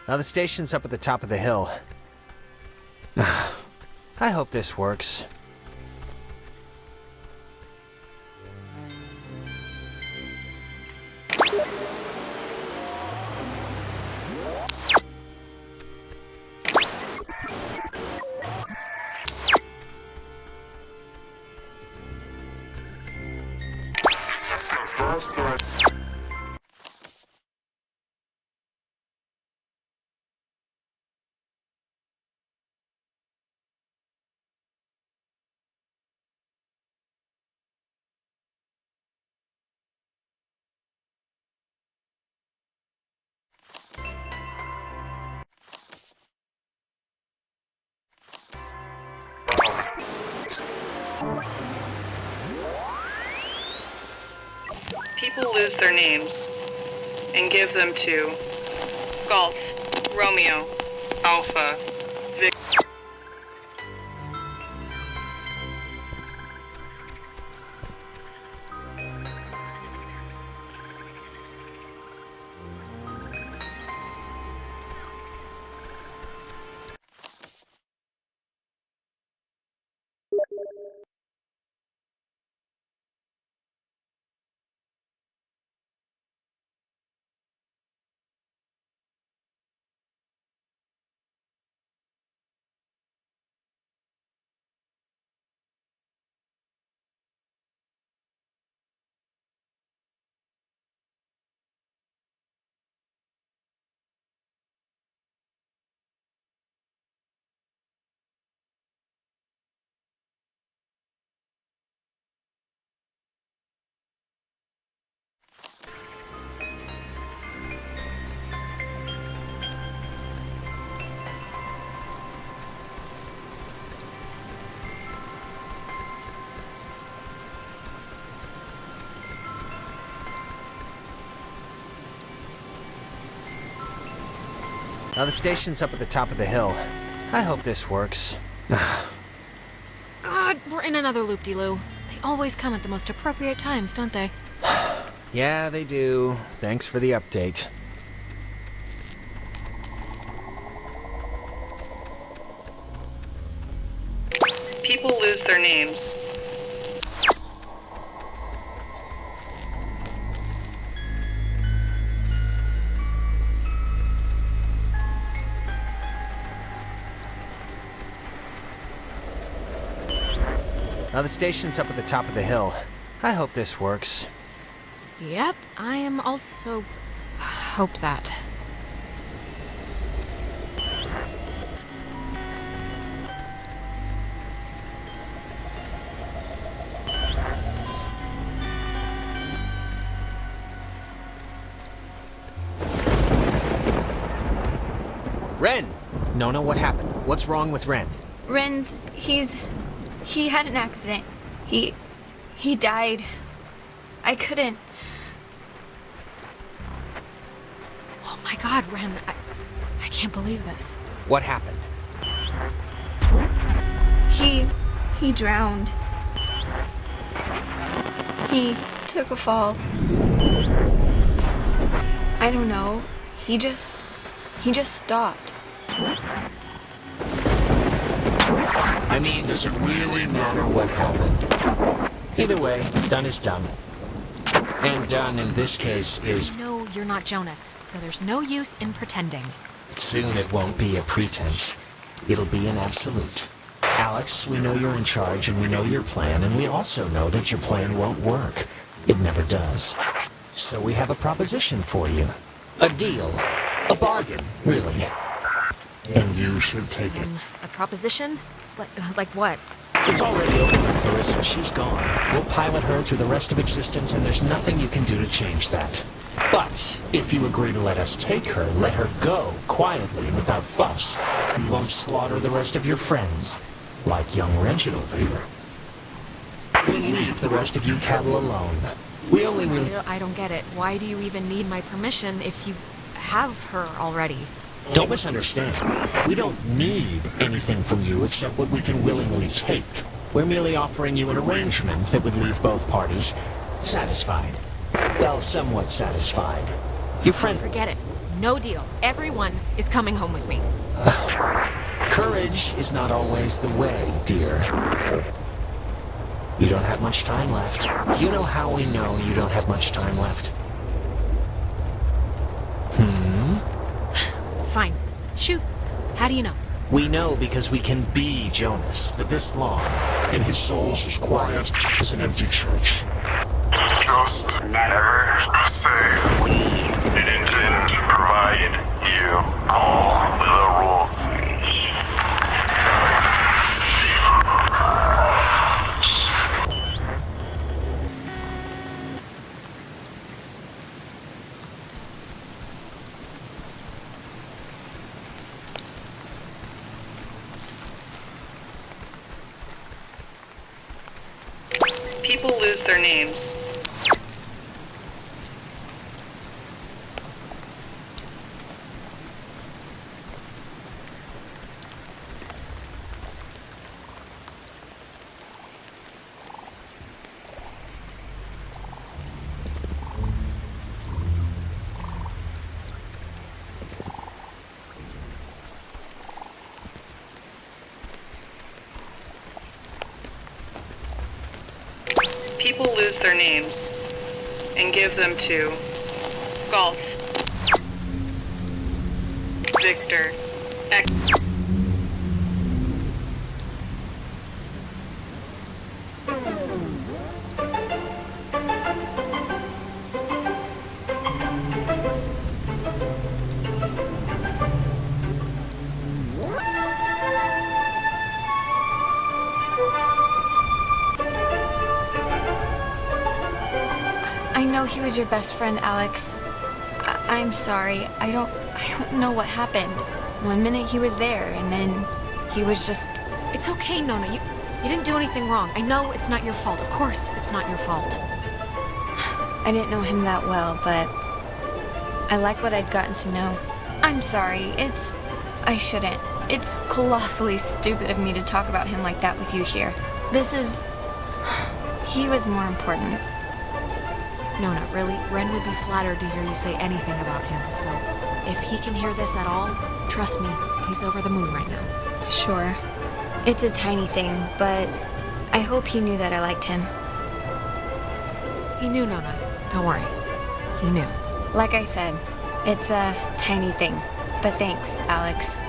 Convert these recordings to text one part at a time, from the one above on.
Now the station's up at the top of the hill. I hope this works. People lose their names and give them to Golf, Romeo, Alpha, Victor. Now the station's up at the top of the hill. I hope this works. God, we're in another loop-de-loo. They always come at the most appropriate times, don't they? Yeah, they do. Thanks for the update. People lose their names. Now the station's up at the top of the hill. I hope this works. Yep, I am also... hope that. Ren! Nona, what happened? What's wrong with Ren? Ren's, he had an accident. He died. I couldn't. Oh my god, Ren, I can't believe this. What happened? He drowned. He took a fall. I don't know. He just stopped. I mean, does it really matter what happened? Either way, done is done. And done in this case is... No, you're not Jonas, so there's no use in pretending. Soon it won't be a pretense. It'll be an absolute. Alex, we know you're in charge and we know your plan, and we also know that your plan won't work. It never does. So we have a proposition for you. A deal. A bargain, really. And you should take it. A proposition? Like what? It's already over with Clarissa. She's gone. We'll pilot her through the rest of existence, and there's nothing you can do to change that. But if you agree to let us take her, let her go, quietly, without fuss, we won't slaughter the rest of your friends, like young Reginald here. We'll leave the rest of you cattle alone. We only really... I don't get it. Why do you even need my permission if you have her already? Don't misunderstand. We don't need anything from you except what we can willingly take. We're merely offering you an arrangement that would leave both parties satisfied. Well, somewhat satisfied. Your friend... Forget it. No deal. Everyone is coming home with me. Courage is not always the way, dear. You don't have much time left. Do you know how we know you don't have much time left? Fine. Shoot. How do you know? We know because we can be Jonas for this long, and his soul's as quiet as an empty church. Just never say we didn't provide you all the rules. People lose their names. People lose their names and give them to Golf, Victor, X. I know he was your best friend, Alex. I'm sorry. I don't know what happened. One minute he was there, and then he was just... It's okay, Nona. You didn't do anything wrong. I know it's not your fault. Of course, it's not your fault. I didn't know him that well, but I like what I'd gotten to know. I'm sorry. I shouldn't. It's colossally stupid of me to talk about him like that with you here. He was more important. Nona, really, Ren would be flattered to hear you say anything about him, so if he can hear this at all, trust me, he's over the moon right now. Sure. It's a tiny thing, but I hope he knew that I liked him. He knew, Nona. Don't worry. He knew. Like I said, it's a tiny thing, but thanks, Alex.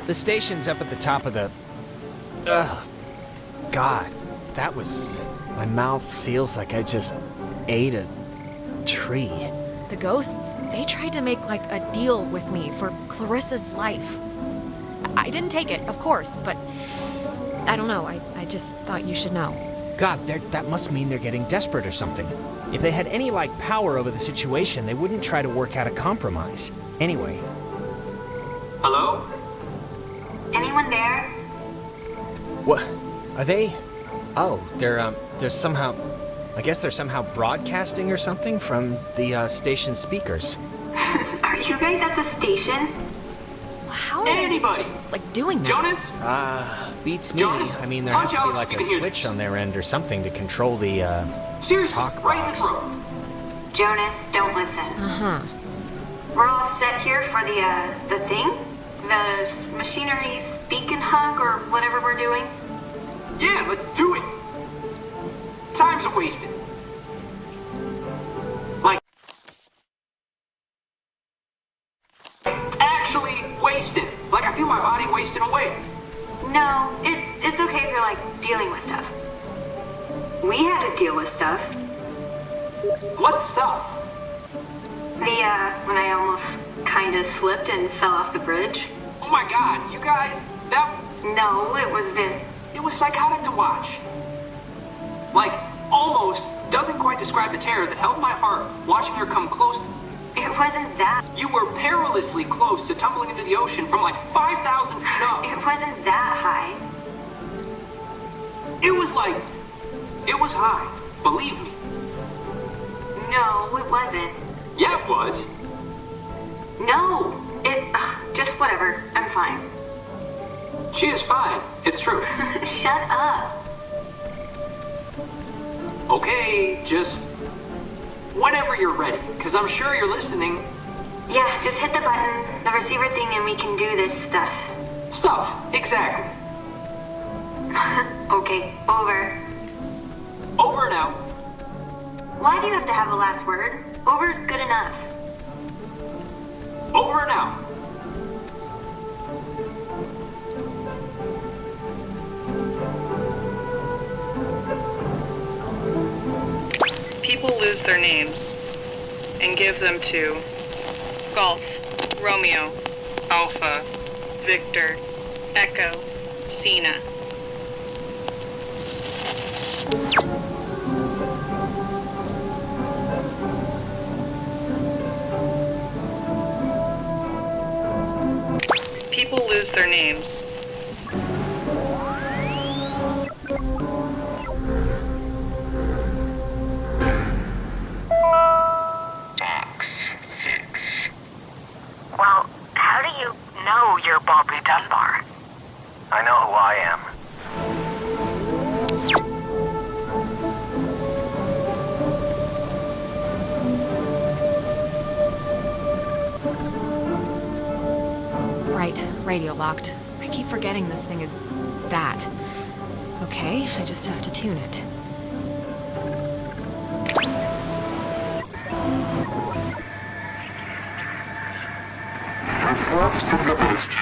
The station's up at the top of the... God, that was... My mouth feels like I just ate a tree. The ghosts, they tried to make, like, a deal with me for Clarissa's life. I didn't take it, of course, but... I don't know, I just thought you should know. God, that must mean they're getting desperate or something. If they had any, like, power over the situation, they wouldn't try to work out a compromise. Anyway. Hello? Anyone there? What? Are they... Oh, they're somehow... I guess they're somehow broadcasting or something from the station speakers. Are you guys at the station? How are they, Anybody? like, doing that? Jonas? Beats me. Jonas, I mean, there has punch to be out like so a we can hear switch this. on their end or something to control the, Seriously, talk right in the box. throat. Jonas, don't listen. Uh-huh. We're all set here for the thing? The machinery speak and hug or whatever we're doing? Yeah, let's do it. Time's wasted. Like, actually wasted. Like, I feel my body wasting away. No, it's okay if you're, like, dealing with stuff. We had to deal with stuff. What stuff? When I almost kinda slipped and fell off the bridge. Oh my god, you guys, No, it was it was psychotic to watch. Like, almost doesn't quite describe the terror that held my heart watching her come close. It wasn't that. You were perilously close to tumbling into the ocean from like 5,000 feet up. It wasn't that high. It was high. Believe me. No, it wasn't. Yeah, it was. No, just whatever. I'm fine. She is fine. It's true. Shut up. Okay, just whenever you're ready, because I'm sure you're listening. Yeah, just hit the button, the receiver thing, and we can do this stuff. Stuff, exactly. Okay, over. Over and out. Why do you have to have the last word? Over's good enough. Over and out. People lose their names and give them to Golf, Romeo, Alpha, Victor, Echo, Cena. People lose their names. X6. Well, how do you know you're Bobby Dunbar? I know who I am. Right, radio locked. I keep forgetting this thing is that. Okay, I just have to tune it. Reports from the host.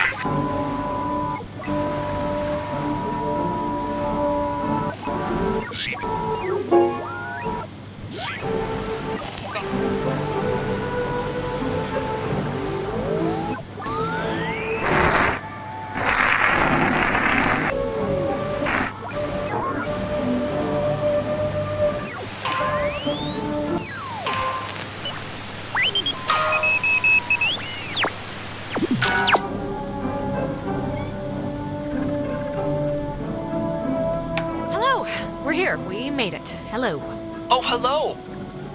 Hello! We're here. We made it. Hello. Oh, hello!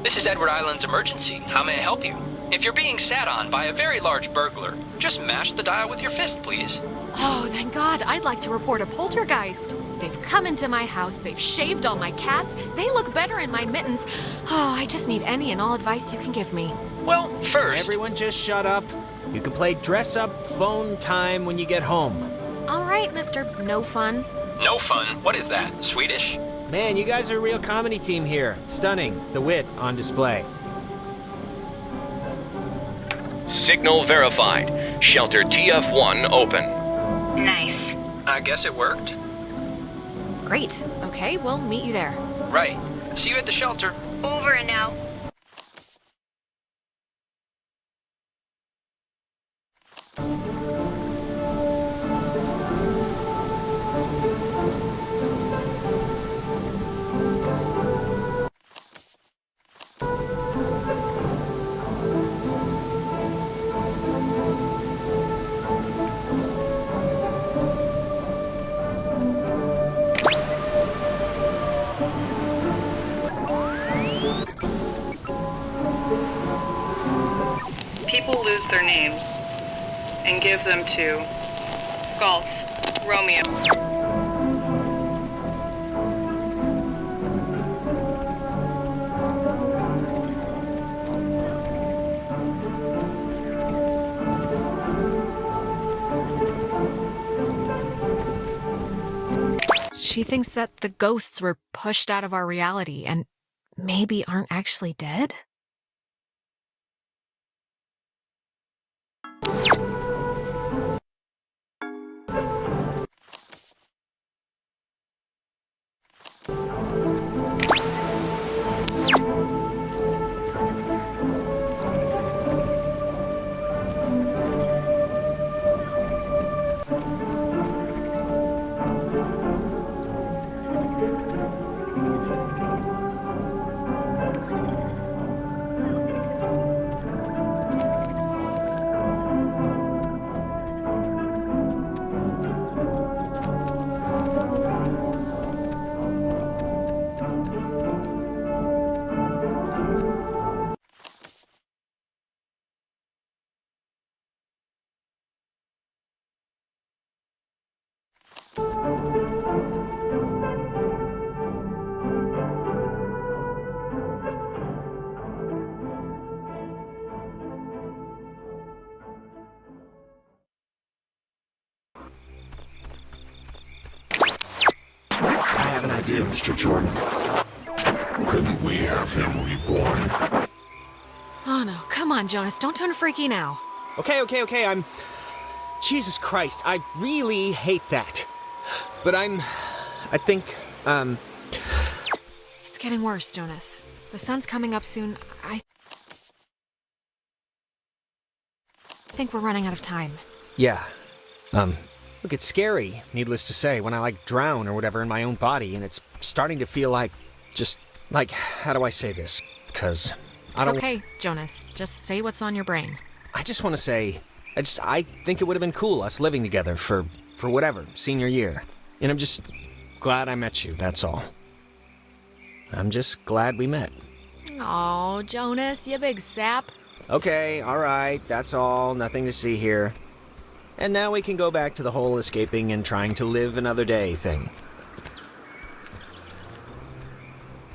This is Edward Island's emergency. How may I help you? If you're being sat on by a very large burglar, just mash the dial with your fist, please. Oh, thank God. I'd like to report a poltergeist. They've come into my house. They've shaved all my cats. They look better in my mittens. Oh, I just need any and all advice you can give me. Well, first... Everyone just shut up. You can play dress-up phone time when you get home. All right, Mr. No Fun. No fun? What is that? Swedish? Man, you guys are a real comedy team here. Stunning. The wit on display. Signal verified. Shelter TF1 open. Nice. I guess it worked. Great. Okay, we'll meet you there. Right. See you at the shelter. Over and out. People lose their names and give them to Golf, Romeo. She thinks that the ghosts were pushed out of our reality and maybe aren't actually dead? an idea, Mr. Jordan. Couldn't we have him reborn? Oh no, come on, Jonas, don't turn freaky now. Okay, Jesus Christ, I really hate that. But I think, It's getting worse, Jonas. The sun's coming up soon. I think we're running out of time. yeah. Look, it's scary, needless to say, when I, drown or whatever in my own body, and it's starting to feel how do I say this? Because It's okay, Jonas. Just say what's on your brain. I just want to say, I think it would have been cool, us living together for whatever, senior year. And I'm just glad I met you, that's all. I'm just glad we met. Oh, Jonas, you big sap. Okay, alright, that's all, nothing to see here. And now we can go back to the whole escaping and trying to live another day thing.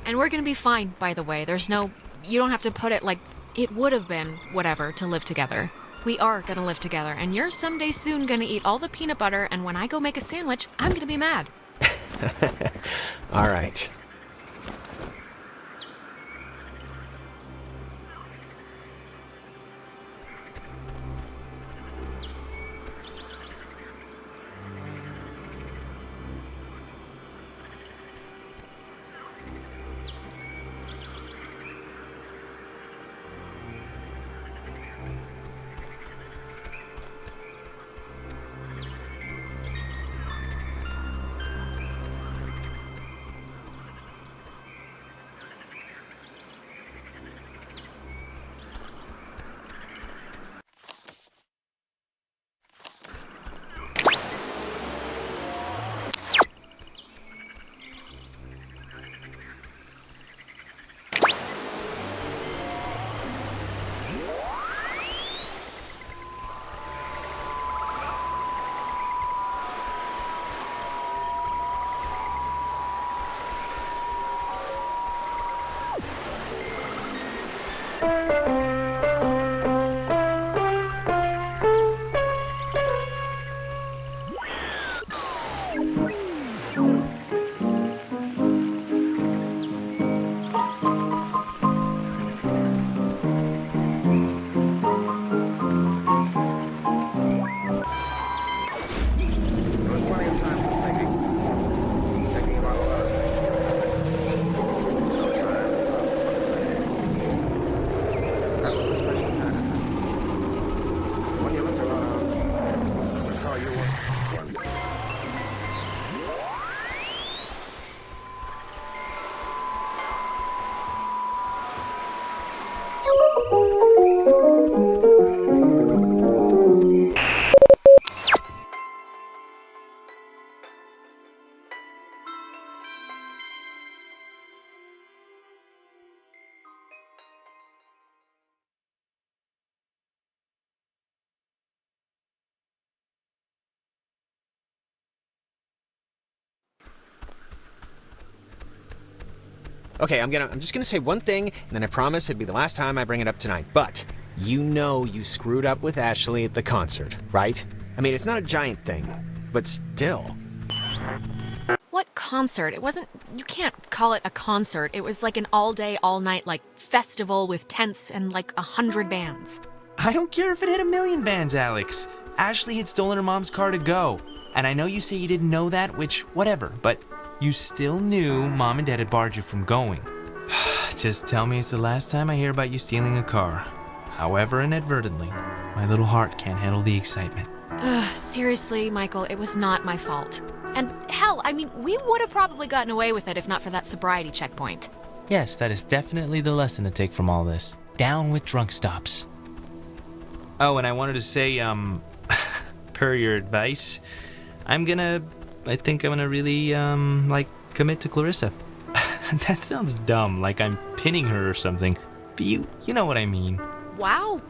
And we're gonna be fine, by the way. You don't have to put it like it would have been, whatever, to live together. We are gonna live together, and you're someday soon gonna eat all the peanut butter, and when I go make a sandwich, I'm gonna be mad. Alright. Okay, I'm just gonna say one thing, and then I promise it'd be the last time I bring it up tonight. But you know you screwed up with Ashley at the concert, right? I mean, it's not a giant thing, but still. What concert? You can't call it a concert. It was like an all-day, all-night, festival with tents and 100 bands. I don't care if it had 1,000,000 bands, Alex. Ashley had stolen her mom's car to go. And I know you say you didn't know that, which, whatever, but you still knew Mom and Dad had barred you from going. Just tell me it's the last time I hear about you stealing a car. However inadvertently, my little heart can't handle the excitement. Seriously, Michael, it was not my fault. And hell, we would have probably gotten away with it if not for that sobriety checkpoint. Yes, that is definitely the lesson to take from all this. Down with drunk stops. Oh, and I wanted to say, per your advice, I think I'm gonna really, commit to Clarissa. That sounds dumb, like I'm pinning her or something. But you know what I mean. Wow.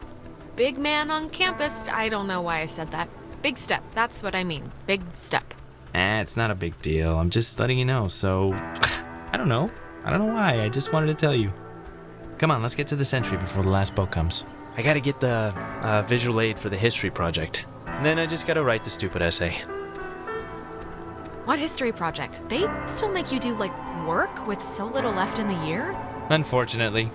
Big man on campus. I don't know why I said that. Big step. That's what I mean. Big step. It's not a big deal. I'm just letting you know, so... I don't know why. I just wanted to tell you. Come on, let's get to the Sentry before the last boat comes. I gotta get the visual aid for the history project. And then I just gotta write the stupid essay. What history project? They still make you do, like, work with so little left in the year? Unfortunately.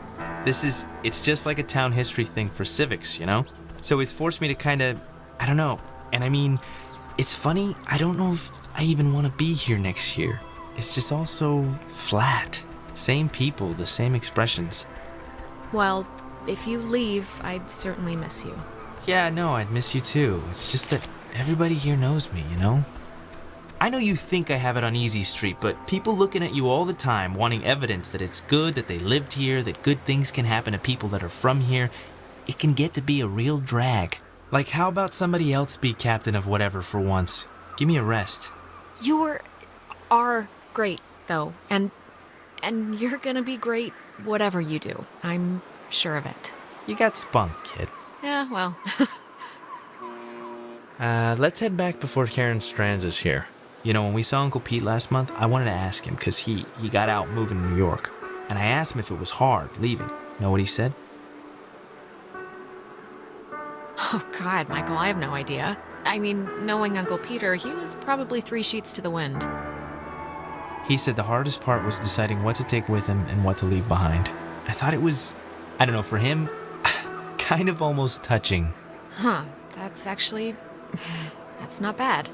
It's just like a town history thing for civics, you know? So it's forced me to kinda, I don't know. And I mean, it's funny, I don't know if I even want to be here next year. It's just all so flat. Same people, the same expressions. Well, if you leave, I'd certainly miss you. Yeah, no, I'd miss you too. It's just that everybody here knows me, you know? I know you think I have it on easy street, but people looking at you all the time, wanting evidence that it's good, that they lived here, that good things can happen to people that are from here, it can get to be a real drag. Like, how about somebody else be captain of whatever for once? Give me a rest. You are great, though, and you're gonna be great whatever you do. I'm sure of it. You got spunk, kid. Yeah, well. Let's head back before Karen Strands is here. You know, when we saw Uncle Pete last month, I wanted to ask him because he got out moving to New York. And I asked him if it was hard leaving. Know what he said? Oh, God, Michael, I have no idea. I mean, knowing Uncle Peter, he was probably 3 sheets to the wind. He said the hardest part was deciding what to take with him and what to leave behind. I thought it was, I don't know, for him, kind of almost touching. Huh, that's actually, that's not bad.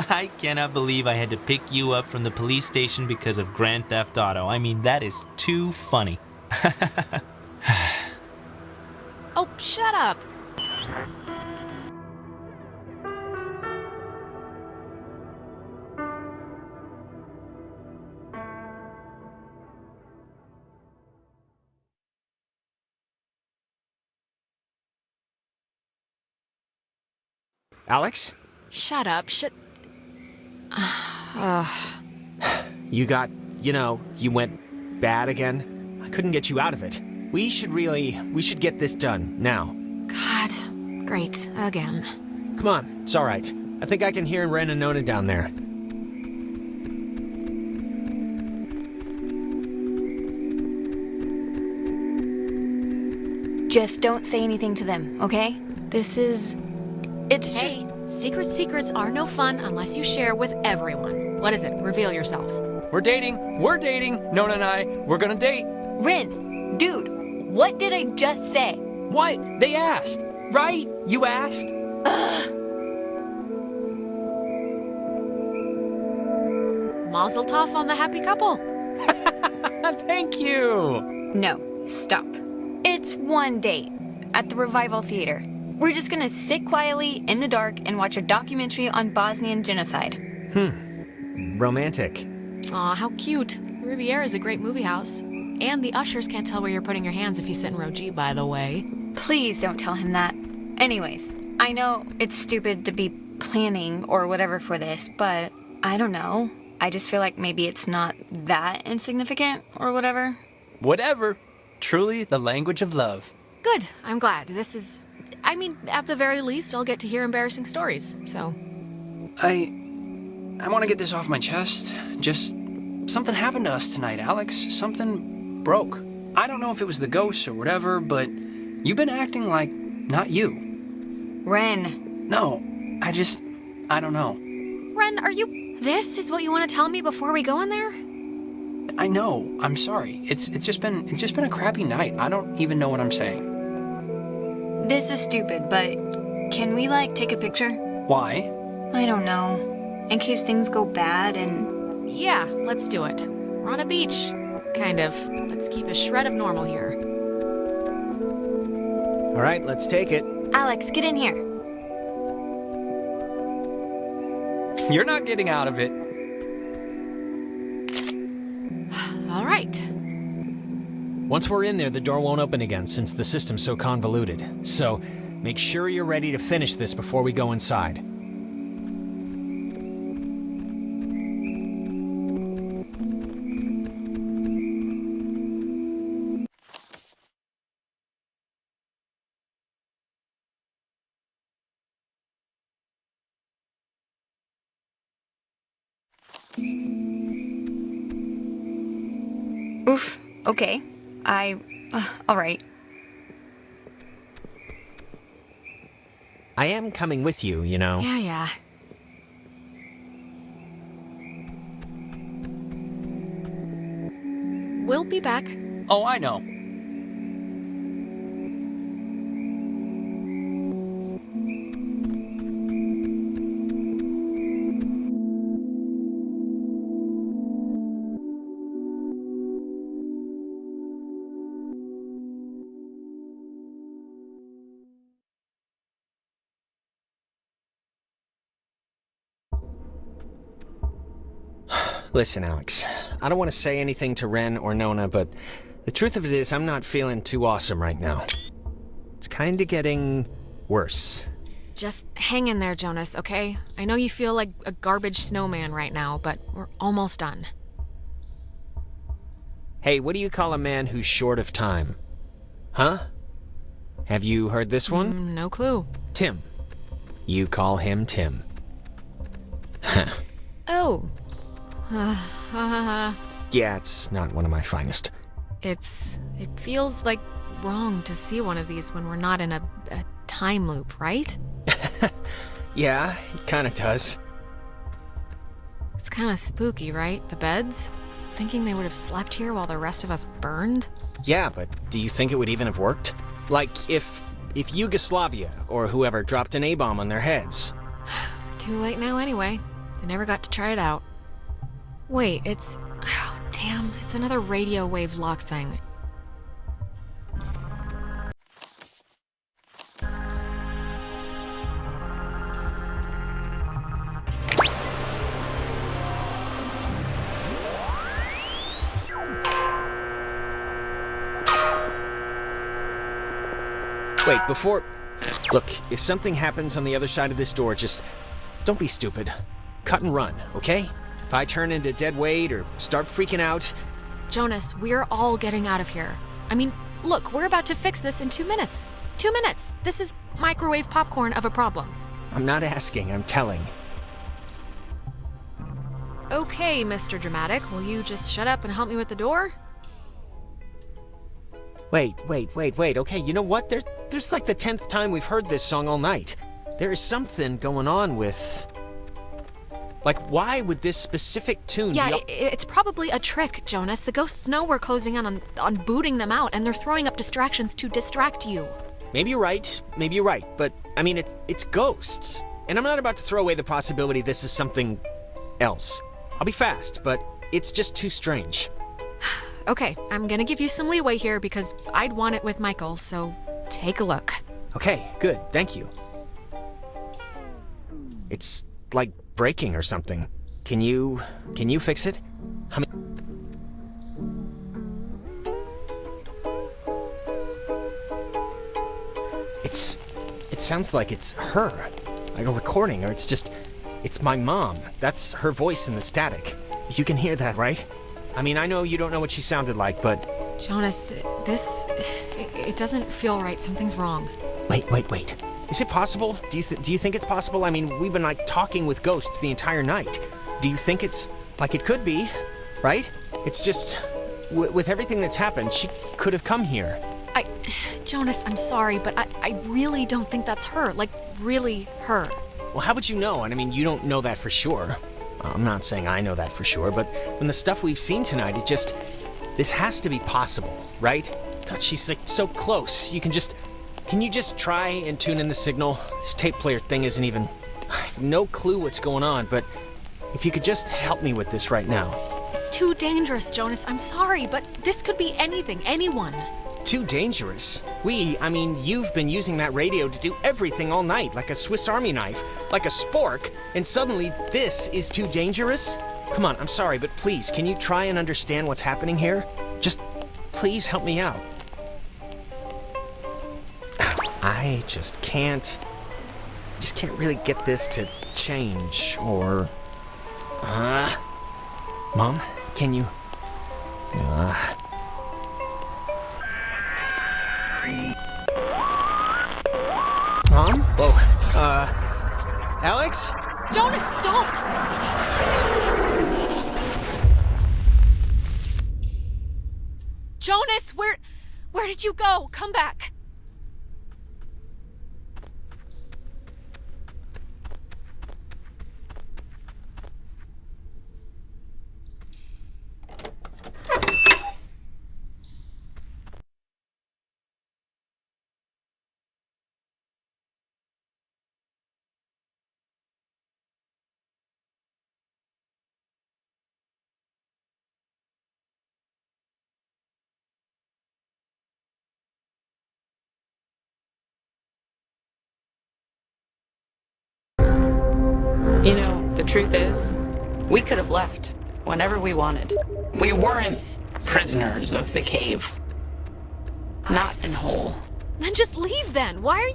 I cannot believe I had to pick you up from the police station because of Grand Theft Auto. I mean, that is too funny. Oh, shut up! Alex? Shut up, You got, you went bad again. I couldn't get you out of it. We should get this done, now. God, great, again. Come on, it's alright. I think I can hear Ren and Nona down there. Just don't say anything to them, okay? Hey, secrets are no fun unless you share with everyone. What is it? Reveal yourselves. We're dating. Nona and I, we're gonna date. Rin, dude, what did I just say? What? They asked, right? You asked? Mazel tov on the happy couple. Thank you. No, stop. It's one date at the Revival Theater. We're just gonna sit quietly in the dark and watch a documentary on Bosnian genocide. Romantic. Aw, how cute. Riviera is a great movie house. And the ushers can't tell where you're putting your hands if you sit in row G, by the way. Please don't tell him that. Anyways, I know it's stupid to be planning or whatever for this, but I don't know. I just feel like maybe it's not that insignificant or whatever. Whatever. Truly the language of love. Good, I'm glad. At the very least, I'll get to hear embarrassing stories, so. I want to get this off my chest. Just something happened to us tonight, Alex. Something broke. I don't know if it was the ghosts or whatever, but you've been acting like not you. Ren. No, I don't know. Ren, this is what you want to tell me before we go in there? I know. I'm sorry. It's just been a crappy night. I don't even know what I'm saying. This is stupid, but can we, take a picture? Why? I don't know. In case things go bad and... Yeah, let's do it. We're on a beach. Kind of. Let's keep a shred of normal here. Alright, let's take it. Alex, get in here. You're not getting out of it. All right. Once we're in there, the door won't open again since the system's so convoluted. So, make sure you're ready to finish this before we go inside. Oof. Okay. All right. I am coming with you, you know. Yeah. we'll be back. Oh, I know. Listen, Alex, I don't want to say anything to Ren or Nona, but the truth of it is I'm not feeling too awesome right now. It's kinda getting worse. Just hang in there, Jonas, okay? I know you feel like a garbage snowman right now, but we're almost done. Hey, what do you call a man who's short of time? Huh? Have you heard this one? No clue. Tim. You call him Tim. Oh. Yeah, it's not one of my finest. It feels like wrong to see one of these when we're not in a time loop, right? Yeah, it kinda does. It's kinda spooky, right? The beds? Thinking they would have slept here while the rest of us burned? Yeah, but do you think it would even have worked? Like, if Yugoslavia or whoever dropped an A-bomb on their heads. Too late now anyway. I never got to try it out. Wait, it's... Oh, damn, it's another radio wave lock thing. Wait, before... Look, if something happens on the other side of this door, just... don't be stupid. Cut and run, okay? If I turn into dead weight or start freaking out... Jonas, we're all getting out of here. I mean, look, we're about to fix this in 2 minutes. 2 minutes! This is microwave popcorn of a problem. I'm not asking, I'm telling. Okay, Mr. Dramatic, will you just shut up and help me with the door? Wait, okay, you know what? There's like the 10th time we've heard this song all night. There is something going on with... Like, why would this specific tune Yeah, be... it's probably a trick, Jonas. The ghosts know we're closing in on booting them out, and they're throwing up distractions to distract you. Maybe you're right, but, I mean, it's ghosts. And I'm not about to throw away the possibility this is something else. I'll be fast, but it's just too strange. Okay, I'm gonna give you some leeway here because I'd want it with Michael, so take a look. Okay, good, thank you. It's like breaking or something. Can you fix it? I mean... It sounds like it's her. Like a recording, or it's my mom. That's her voice in the static. You can hear that, right? I mean, I know you don't know what she sounded like, but... Jonas, it doesn't feel right. Something's wrong. Wait. Is it possible? Do you think it's possible? I mean, we've been, like, talking with ghosts the entire night. Do you think it's... Like, it could be, right? It's just... with everything that's happened, she could have come here. Jonas, I'm sorry, but I really don't think that's her. Like, really her. Well, how would you know? And I mean, you don't know that for sure. I'm not saying I know that for sure, but from the stuff we've seen tonight, this has to be possible, right? God, she's like so close. Can you just try and tune in the signal? This tape player thing isn't even... I have no clue what's going on, but if you could just help me with this right now. It's too dangerous, Jonas. I'm sorry, but this could be anything, anyone. Too dangerous? I mean, you've been using that radio to do everything all night, like a Swiss Army knife, like a spork, and suddenly this is too dangerous? Come on, I'm sorry, but please, can you try and understand what's happening here? Just, please help me out. I just can't really get this to change, or... Mom, can you... Mom? Whoa, Alex? Jonas, don't! Jonas, where did you go? Come back. You know, the truth is, we could have left whenever we wanted. We weren't prisoners of the cave. Not in whole. Then just leave then. Why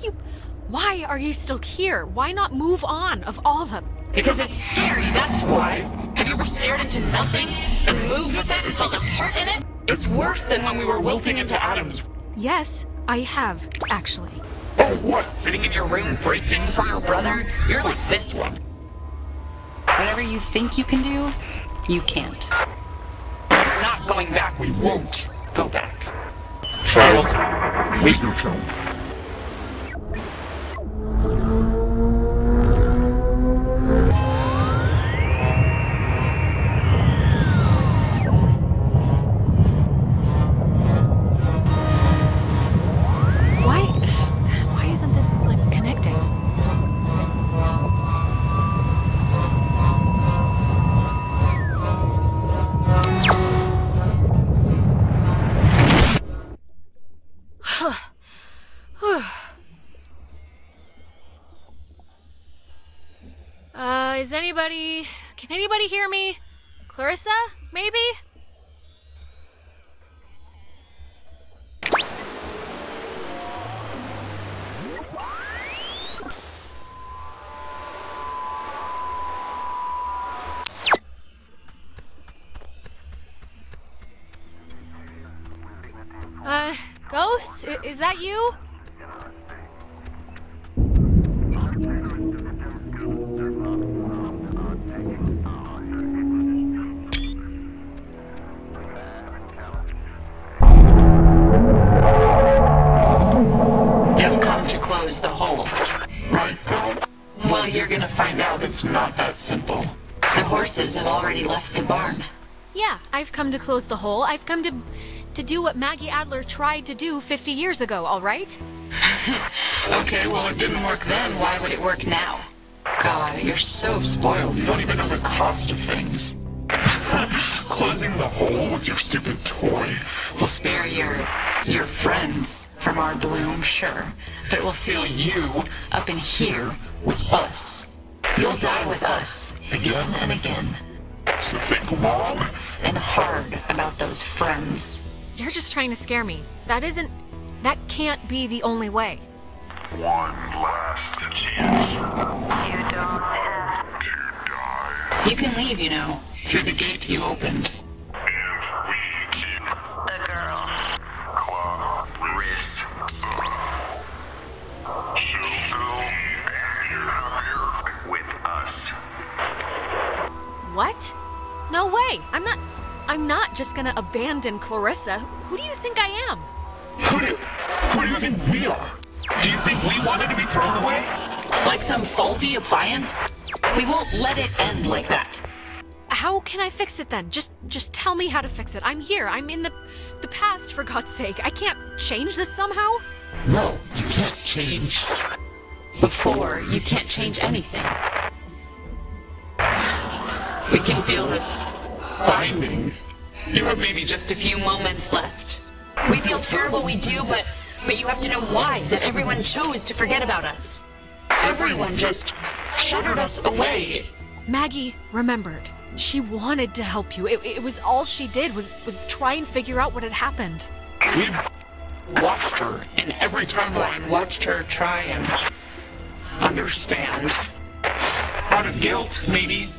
are you still here? Why not move on of all the... Because it's scary, that's why. Have you ever stared into nothing and moved with it and felt a part in it? It's worse than when we were wilting into atoms. Yes, I have, actually. Oh, what? Sitting in your room breaking for your brother? You're like this one. Whatever you think you can do, you can't. We're not going back. We won't go back. Child, wait your turn. Why isn't this, like, connecting? Can anybody hear me? Clarissa, maybe? Ghosts? Is that you? You've come to close the hole. Right, girl? Well, you're gonna find out. It's not that simple. The horses have already left the barn. Yeah, I've come to close the hole. I've come to do what Maggie Adler tried to do 50 years ago, all right? Okay, well, it didn't work then. Why would it work now? God, you're so spoiled. You don't even know the cost of things. Closing the hole with your stupid toy. We'll spare your friends from our bloom, sure. But we'll seal you up in here with us. You'll die with us again and again. So think long and hard about those friends. You're just trying to scare me. That can't be the only way. One last chance. You don't have to die. You can leave, you know, through the gate you opened. And we keep the girl. Clarissa. She'll be here with us. What? No way. I'm not just gonna abandon Clarissa. Who do you think I am? Who do you think we are? Do you think we wanted to be thrown away? Like some faulty appliance? We won't let it end like that. How can I fix it then? Just tell me how to fix it. I'm here. I'm in the past, for God's sake. I can't change this somehow? No, you can't change. Before, you can't change anything. We can feel this binding. You have maybe just a few moments left. We feel terrible, we do, but you have to know why, that everyone chose to forget about us. Everyone just shuttered us away. Maggie remembered. She wanted to help you. It was all she did was try and figure out what had happened. We've watched her in every timeline, watched her try and understand. Out of guilt, maybe.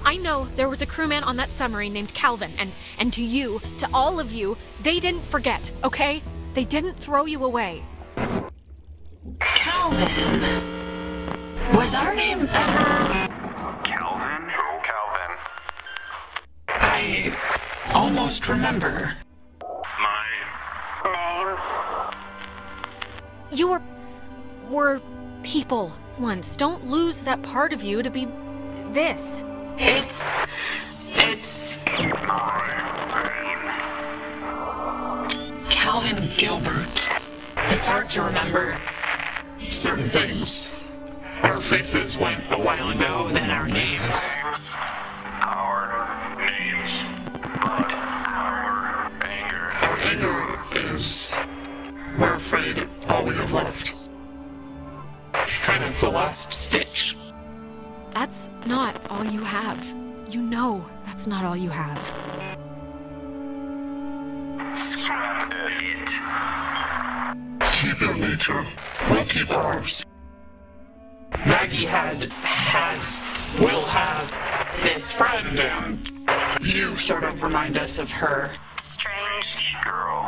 I know there was a crewman on that submarine named Calvin, and to you, to all of you, they didn't forget, okay? They didn't throw you away. Calvin? Was our name ever... Calvin? Who? Calvin. I almost remember. My name. You were people once. Don't lose that part of you to be this. It's Calvin Gilbert. It's hard to remember certain things. Our faces went a while ago, then our names. Our names. But our anger. Our anger is, we're afraid, all we have left. That's kind of the last stitch. That's not all you have. You know that's not all you have. Scrap it. Keep it, Nature. We'll keep ours. Maggie will have this friend, and you sort of remind us of her. Strange. Girl.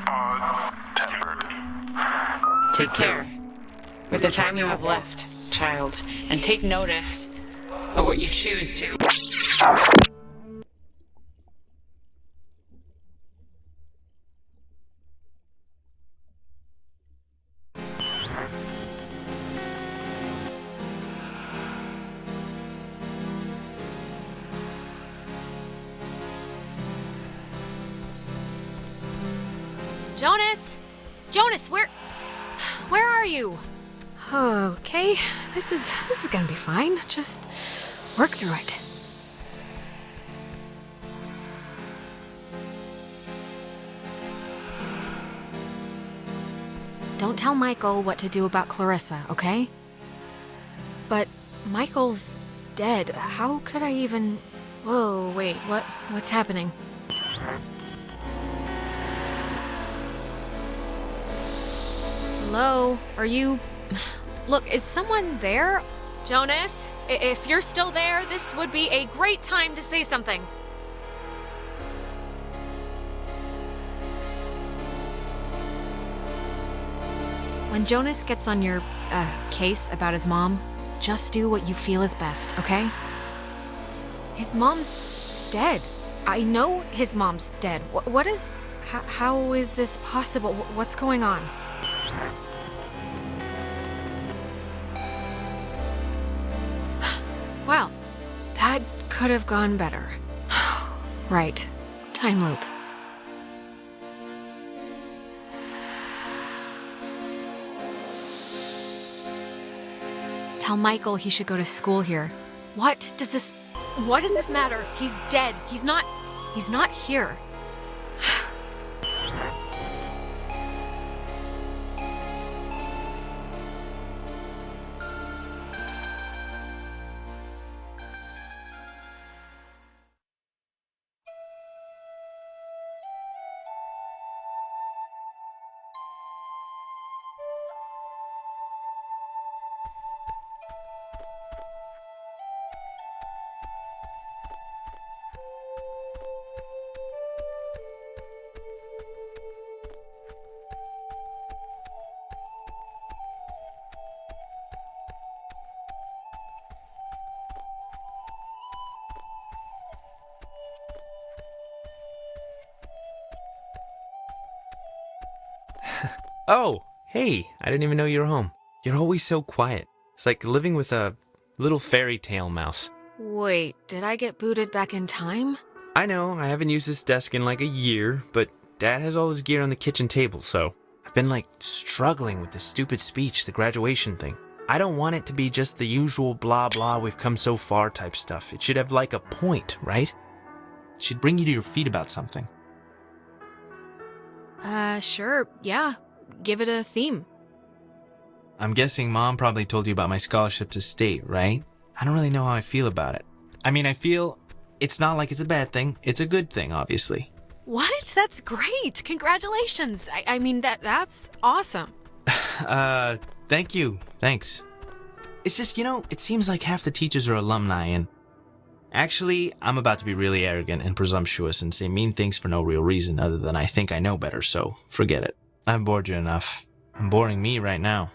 Odd-tempered. Take care with the time you have left, child, and take notice of what you choose to. Jonas! Jonas, where are you? Okay, this is gonna be fine. Just work through it. Don't tell Michael what to do about Clarissa, okay? But Michael's dead. How could I even... Whoa, wait, what's happening? Hello? Are you... Look, is someone there? Jonas, if you're still there, this would be a great time to say something. When Jonas gets on your, case about his mom, just do what you feel is best, okay? His mom's dead. I know his mom's dead. What is... How is this possible? What's going on? Well, that could have gone better. Right. Time loop. Tell Michael he should go to school here. What does this matter? He's dead. He's not here. Oh, hey, I didn't even know you were home. You're always so quiet. It's like living with a little fairy tale mouse. Wait, did I get booted back in time? I know, I haven't used this desk in like a year, but Dad has all his gear on the kitchen table, so I've been like struggling with this stupid speech, the graduation thing. I don't want it to be just the usual blah blah we've come so far type stuff. It should have like a point, right? It should bring you to your feet about something. Sure, yeah. Give it a theme. I'm guessing Mom probably told you about my scholarship to state, right? I don't really know how I feel about it. I mean, I feel it's not like it's a bad thing. It's a good thing, obviously. What? That's great! Congratulations! I mean, that's awesome. Thank you. Thanks. It's just, it seems like half the teachers are alumni, and actually, I'm about to be really arrogant and presumptuous and say mean things for no real reason other than I think I know better, so forget it. I've bored you enough. I'm boring me right now.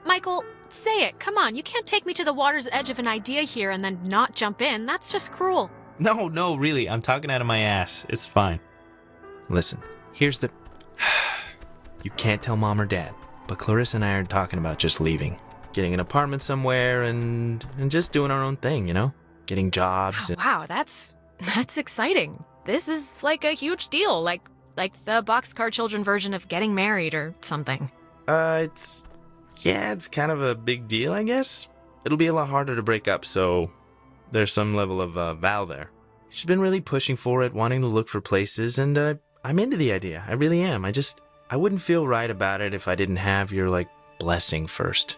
Michael, say it. Come on, you can't take me to the water's edge of an idea here and then not jump in. That's just cruel. No, really. I'm talking out of my ass. It's fine. Listen, here's the... You can't tell Mom or Dad, but Clarissa and I are talking about just leaving. Getting an apartment somewhere and just doing our own thing, Getting jobs. Wow, that's exciting. This is like a huge deal, like the Boxcar Children version of getting married or something. It's kind of a big deal, I guess. It'll be a lot harder to break up, so there's some level of vow there. She's been really pushing for it, wanting to look for places, and I'm into the idea. I really am. I wouldn't feel right about it if I didn't have your, blessing first.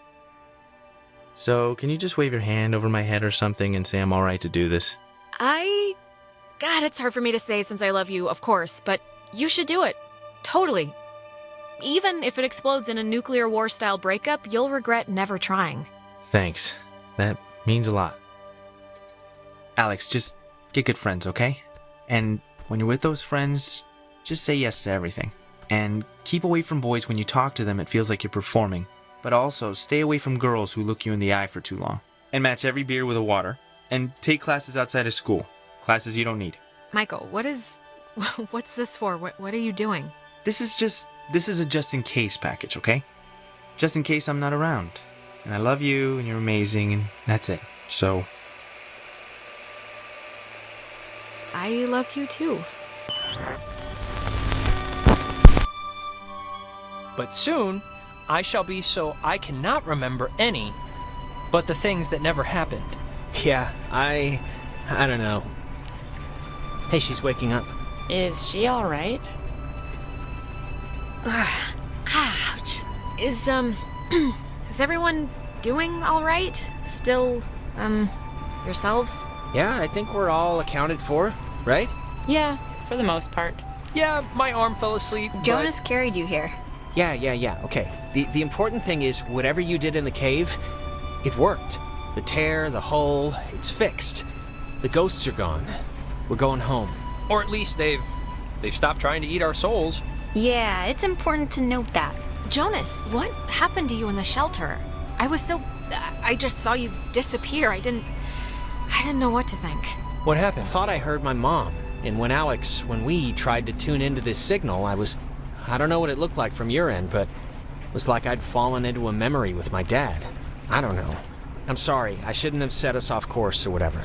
So, can you just wave your hand over my head or something and say I'm alright to do this? God, it's hard for me to say since I love you, of course, but you should do it. Totally. Even if it explodes in a nuclear war-style breakup, you'll regret never trying. Thanks. That means a lot. Alex, just get good friends, okay? And when you're with those friends, just say yes to everything. And keep away from boys when you talk to them, it feels like you're performing. But also, stay away from girls who look you in the eye for too long. And match every beer with a water. And take classes outside of school. Classes you don't need. Michael, what's this for? What are you doing? This is a just-in-case package, okay? Just in case I'm not around. And I love you, and you're amazing, and that's it. So... I love you too. But soon, I shall be so I cannot remember any but the things that never happened. Yeah, I don't know. Hey, she's waking up. Is she alright? Ouch. Is everyone doing alright? Still, yourselves? Yeah, I think we're all accounted for, right? Yeah, for the most part. Yeah, my arm fell asleep, Jonas carried you here. Yeah, okay. The important thing is, whatever you did in the cave, it worked. The tear, the hole, it's fixed. The ghosts are gone. We're going home. Or at least they've stopped trying to eat our souls. Yeah, it's important to note that. Jonas, what happened to you in the shelter? I just saw you disappear. I didn't know what to think. What happened? I thought I heard my mom, and when we tried to tune into this signal, I don't know what it looked like from your end, but it was like I'd fallen into a memory with my dad. I don't know. I'm sorry, I shouldn't have set us off course or whatever.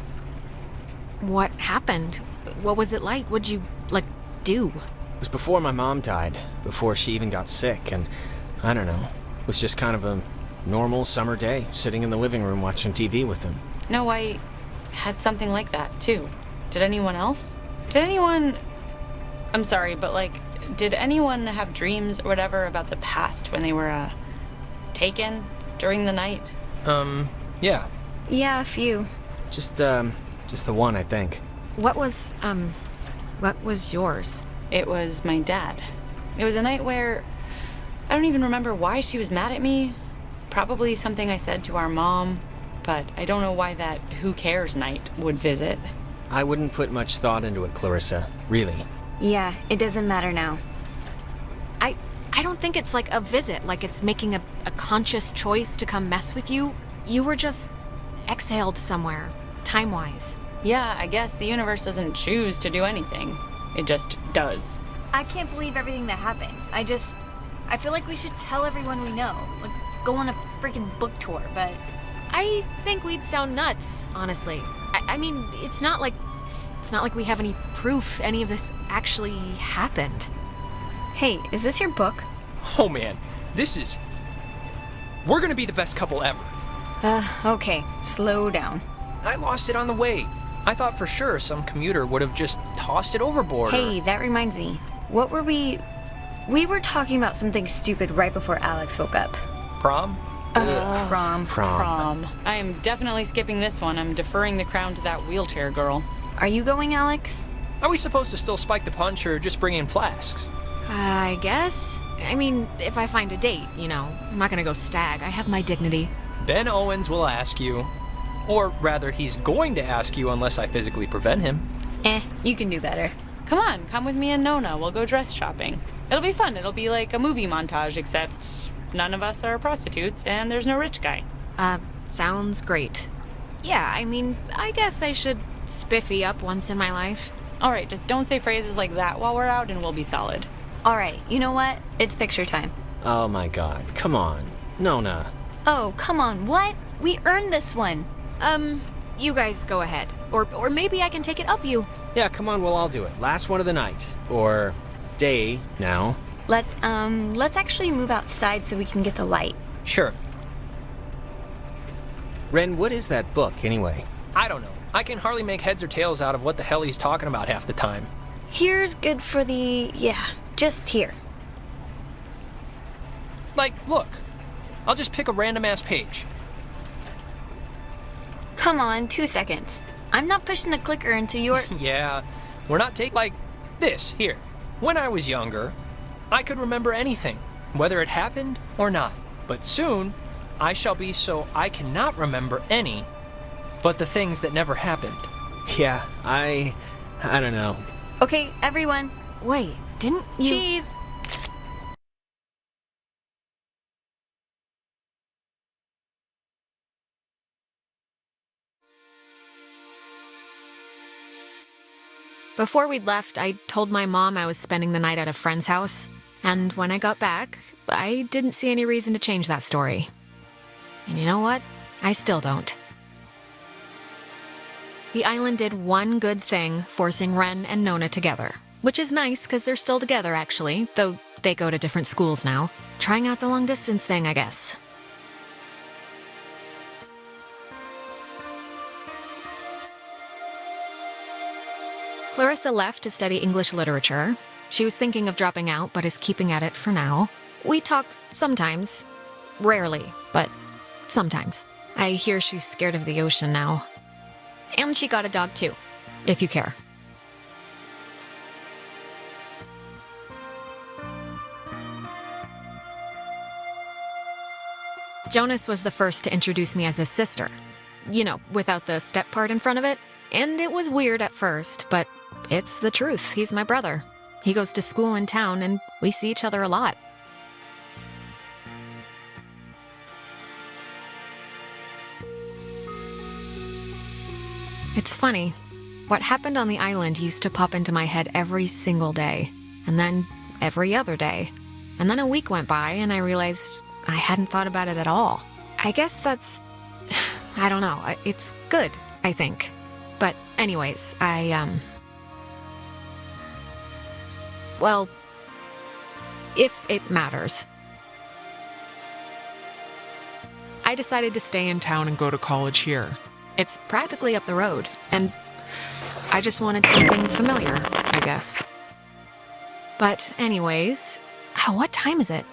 What happened? What was it like? What'd you, do? It was before my mom died, before she even got sick, and I don't know. It was just kind of a normal summer day, sitting in the living room watching TV with them. No, I had something like that, too. Did anyone else? I'm sorry, but, did anyone have dreams or whatever about the past when they were, taken during the night? Yeah. Yeah, a few. Just the one, I think. What was yours? It was my dad. It was a night where I don't even remember why she was mad at me. Probably something I said to our mom, but I don't know why that who cares night would visit. I wouldn't put much thought into it, Clarissa. Really. Yeah, it doesn't matter now. I don't think it's like a visit, like it's making a conscious choice to come mess with you. You were just exhaled somewhere, time-wise. Yeah, I guess the universe doesn't choose to do anything. It just does. I can't believe everything that happened. I feel like we should tell everyone we know. Go on a freaking book tour, but... I think we'd sound nuts, honestly. I mean, it's not like we have any proof any of this actually happened. Hey, is this your book? Oh man, we're gonna be the best couple ever. Okay, slow down. I lost it on the way. I thought for sure some commuter would have just tossed it overboard. Hey, that reminds me. What were we were talking about something stupid right before Alex woke up. Prom? Prom. I am definitely skipping this one. I'm deferring the crown to that wheelchair girl. Are you going, Alex? Are we supposed to still spike the punch or just bring in flasks? I guess. I mean, if I find a date, I'm not gonna go stag. I have my dignity. Ben Owens will ask you. Or rather, he's going to ask you unless I physically prevent him. You can do better. Come on, come with me and Nona. We'll go dress shopping. It'll be fun. It'll be like a movie montage, except none of us are prostitutes and there's no rich guy. Sounds great. Yeah, I mean, I guess I should spiffy up once in my life. All right, just don't say phrases like that while we're out and we'll be solid. All right, you know what? It's picture time. Oh my god, come on. Nona. Oh, come on, what? We earned this one. You guys go ahead. Or maybe I can take it of you. Yeah, come on, we'll all do it. Last one of the night. Or day, now. Let's actually move outside so we can get the light. Sure. Ren, what is that book, anyway? I don't know. I can hardly make heads or tails out of what the hell he's talking about half the time. Here's good for just here. Look. I'll just pick a random-ass page. Come on, 2 seconds. I'm not pushing the clicker into your... Yeah, we're not taking like this, here. When I was younger, I could remember anything, whether it happened or not. But soon, I shall be so I cannot remember any, but the things that never happened. Yeah, I don't know. Okay, everyone. Wait, didn't you... Cheese! Before we'd left, I told my mom I was spending the night at a friend's house, and when I got back, I didn't see any reason to change that story. And you know what? I still don't. The island did one good thing, forcing Ren and Nona together, which is nice because they're still together actually, though they go to different schools now. Trying out the long distance thing, I guess. Clarissa left to study English literature. She was thinking of dropping out, but is keeping at it for now. We talk sometimes. Rarely, but sometimes. I hear she's scared of the ocean now. And she got a dog too, if you care. Jonas was the first to introduce me as his sister. You know, without the step part in front of it. And it was weird at first, but it's the truth. He's my brother. He goes to school in town, and we see each other a lot. It's funny. What happened on the island used to pop into my head every single day, and then every other day. And then a week went by, and I realized I hadn't thought about it at all. I guess that's... I don't know. It's good, I think. But anyways, well, if it matters. I decided to stay in town and go to college here. It's practically up the road, and I just wanted something familiar, I guess. But anyways, what time is it?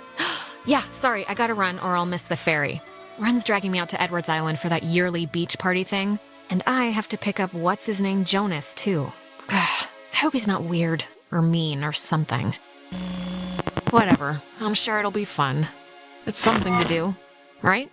Yeah, sorry, I gotta run or I'll miss the ferry. Ren's dragging me out to Edwards Island for that yearly beach party thing, and I have to pick up what's-his-name Jonas, too. I hope he's not weird or mean or something. Whatever, I'm sure it'll be fun. It's something to do, right?